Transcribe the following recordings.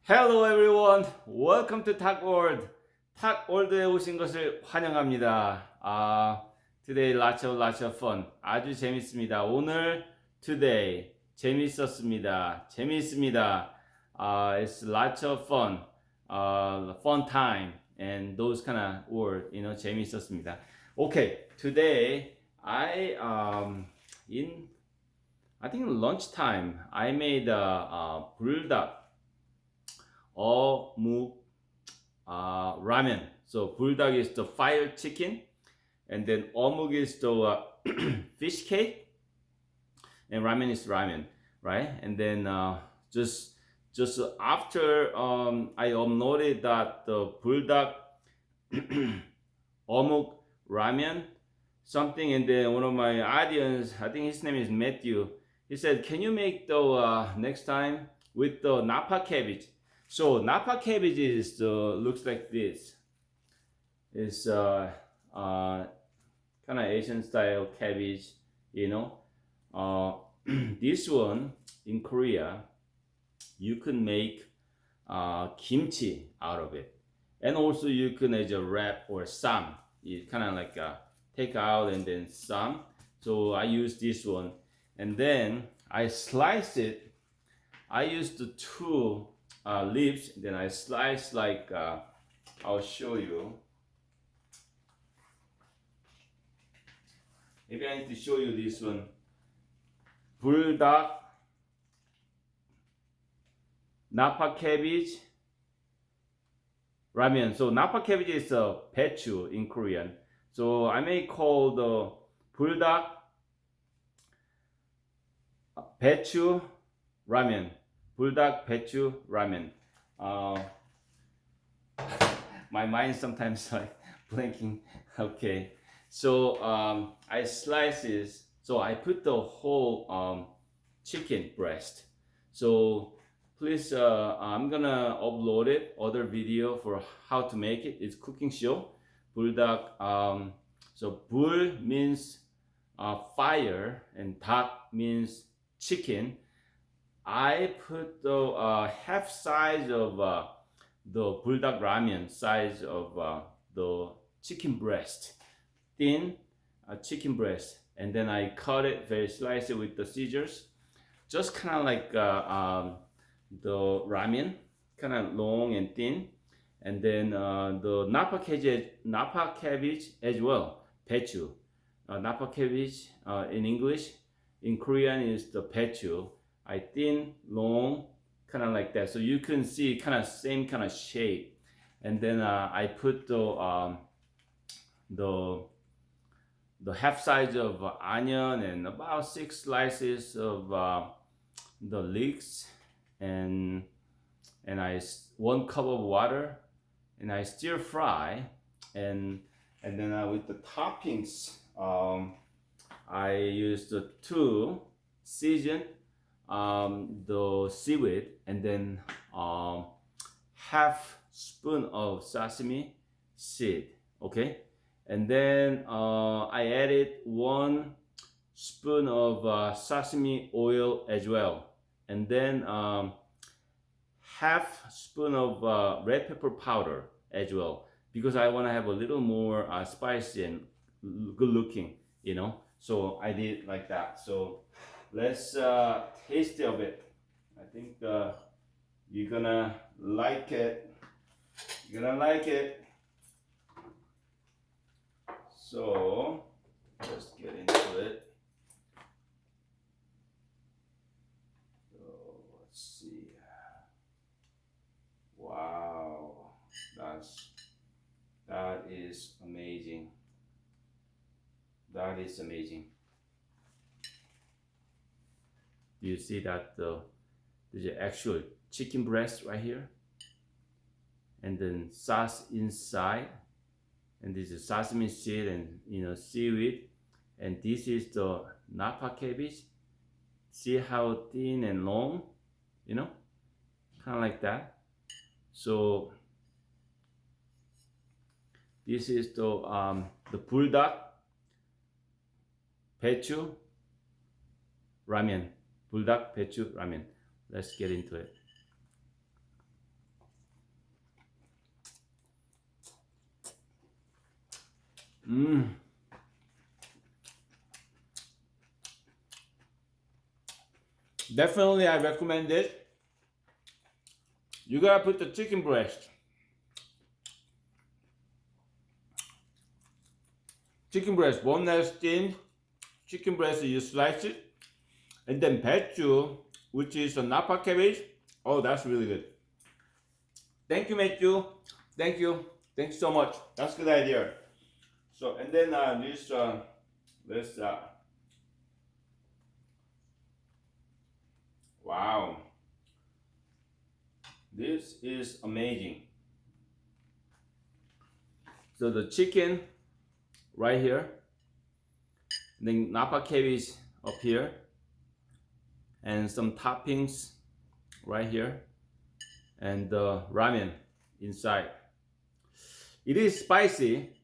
Hello everyone. Welcome to Talk World. Talk World에 오신 것을 환영합니다. Today lots of fun. 아주 재밌습니다. 오늘 today 재밌었습니다. 재밌습니다. It's lots of fun. Fun time and those kind of word, 재밌었습니다. Okay, today I think lunchtime I made buldak ramen. So buldak is the fried chicken, and then omuk is the fish cake, and ramen is ramen, right? And then just after I uploaded that the buldak omuk ramen something, and then one of my audience, I think his name is Matthew, he said, "Can you make the next time with the Napa cabbage?" So Napa cabbage is looks like this. It's kind of Asian style cabbage, This one in Korea, you can make kimchi out of it, and also you can as a wrap or sam. You kind of like take out and then some. So I use this one, and then I slice it. I use the two leaves, then I slice like I'll show you. Maybe I need to show you this one. buldak, Napa cabbage, ramen. So Napa cabbage is baechu in Korean. So I may call the buldak baechu ramen. buldak baechu ramen. My mind sometimes like blinking. Okay, so I slice this. So I put the whole chicken breast. So please, I'm gonna upload it other video for how to make it. It's cooking show. buldak. So bul means fire, and dak means chicken. I put the half size of the buldak ramen size of the chicken breast, thin chicken breast, and then I cut it, slice it with the scissors, just kind of like the ramen, kind of long and thin, and then the Napa cabbage as well, baechu. Napa cabbage in English, in Korean is the baechu. I thin, long, kind of like that. So you can see kind of same kind of shape. And then I put the half size of onion and about 6 slices of the leeks, and I 1 cup of water, and I stir fry, and then with the toppings, I use the 2 season the seaweed, and then half spoon of saseme seed, okay, and then I added 1 spoon of sesame oil as well, and then half spoon of red pepper powder as well, because I want to have a little more spicy and good looking, so I did like that. So let's taste of it. I think you're gonna like it. You're gonna like it. So let's get into it. So let's see. Wow, that is amazing. That is amazing. You see that there's an actual chicken breast right here, and then sauce inside, and this is sesame seed and seaweed, and this is the Napa cabbage. See how thin and long, kind of like that. So this is the buldak baechu ramen. buldak baechu ramen. Let's get into it. Mmm. Definitely, I recommend it. You gotta put the chicken breast. Chicken breast, boneless steamed chicken breast. You slice it, and then baechu, which is a Napa cabbage. Oh, that's really good. Thank you, Matthew. Thank you. Thanks so much. That's a good idea. So, and then this wow, this is amazing. So the chicken right here, then Napa cabbage up here, and some toppings right here, and the ramen inside. It is spicy.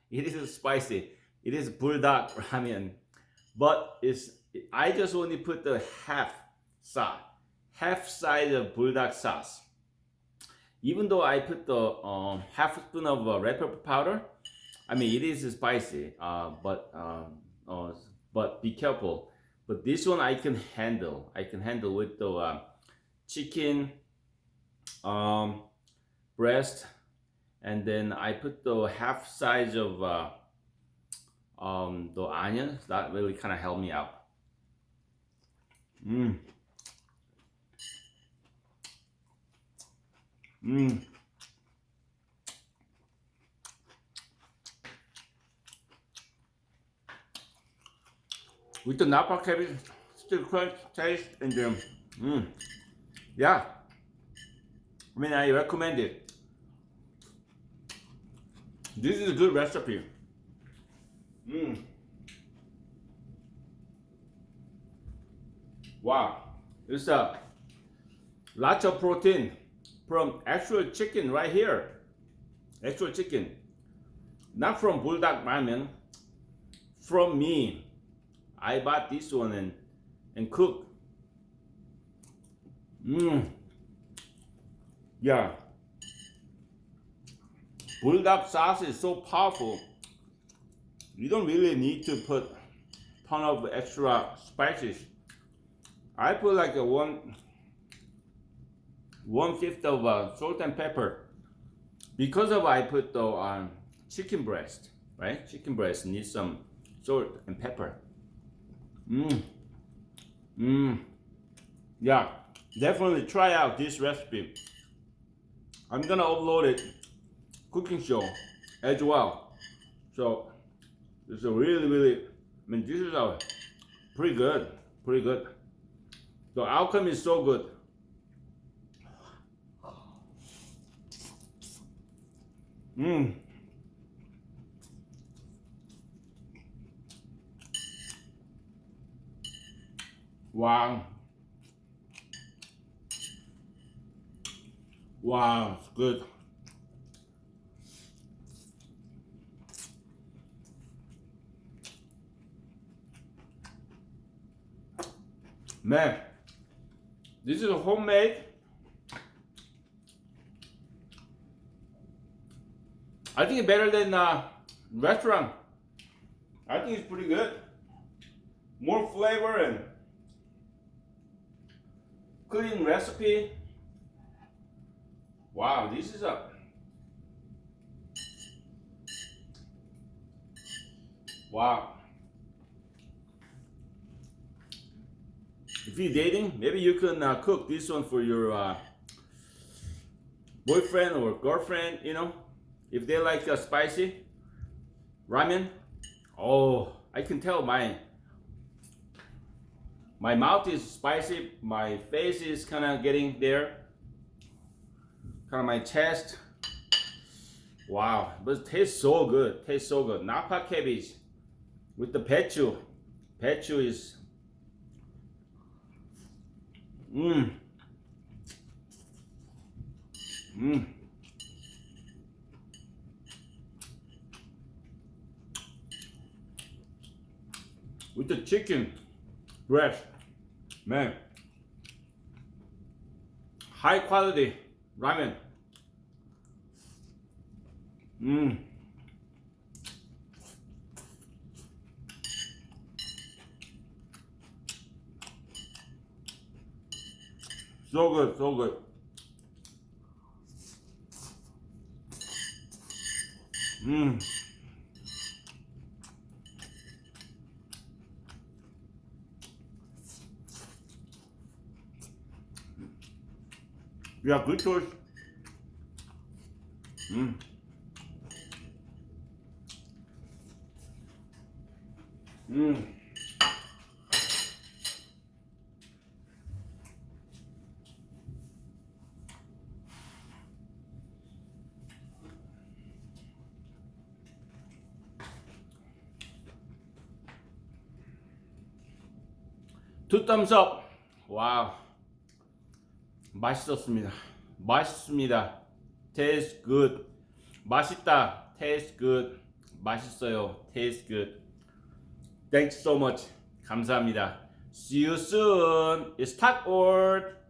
It is spicy. It is buldak ramen, but I just only put the half size of buldak sauce. Even though I put the half spoon of red pepper powder, I mean it is spicy. But be careful. But this one I can handle. I can handle with the chicken breast, and then I put the half size of the onions. That really kind of helped me out. Mmm. Mmm. With the Napa cabbage, still crunch taste, and then, yeah. I mean, I recommend it. This is a good recipe. Wow, it's lots of protein from actual chicken right here. Actual chicken, not from buldak ramen. From me, I bought this one and cooked. Yeah. Buldak sauce is so powerful. You don't really need to put a ton of extra spices. I put like a 1/5 of salt and pepper, because of I put the chicken breast, right? Chicken breast needs some salt and pepper. Yeah, definitely try out this recipe. I'm gonna upload it cooking show as well. So it's a really, I mean, this is pretty good. The outcome is so good. Wow. Wow, it's good. Man, this is a homemade. I think it's better than restaurant. I think it's pretty good. More flavor and clean recipe. Wow, this is wow. If you're dating, maybe you can cook this one for your boyfriend or girlfriend, you know, if they like spicy ramen. Oh, I can tell my mouth is spicy, my face is kind of getting there, kind of my chest. Wow, but it tastes so good, Napa cabbage with the baechu. Baechu is with the chicken breast, man, high quality ramen. So good, so good. Yeah, good choice. Two thumbs up. 와우. 맛있었습니다. 맛있습니다. Taste good. 맛있다. Taste good. 맛있어요. Taste good. Thanks so much. 감사합니다. See you soon. It's Talk Word.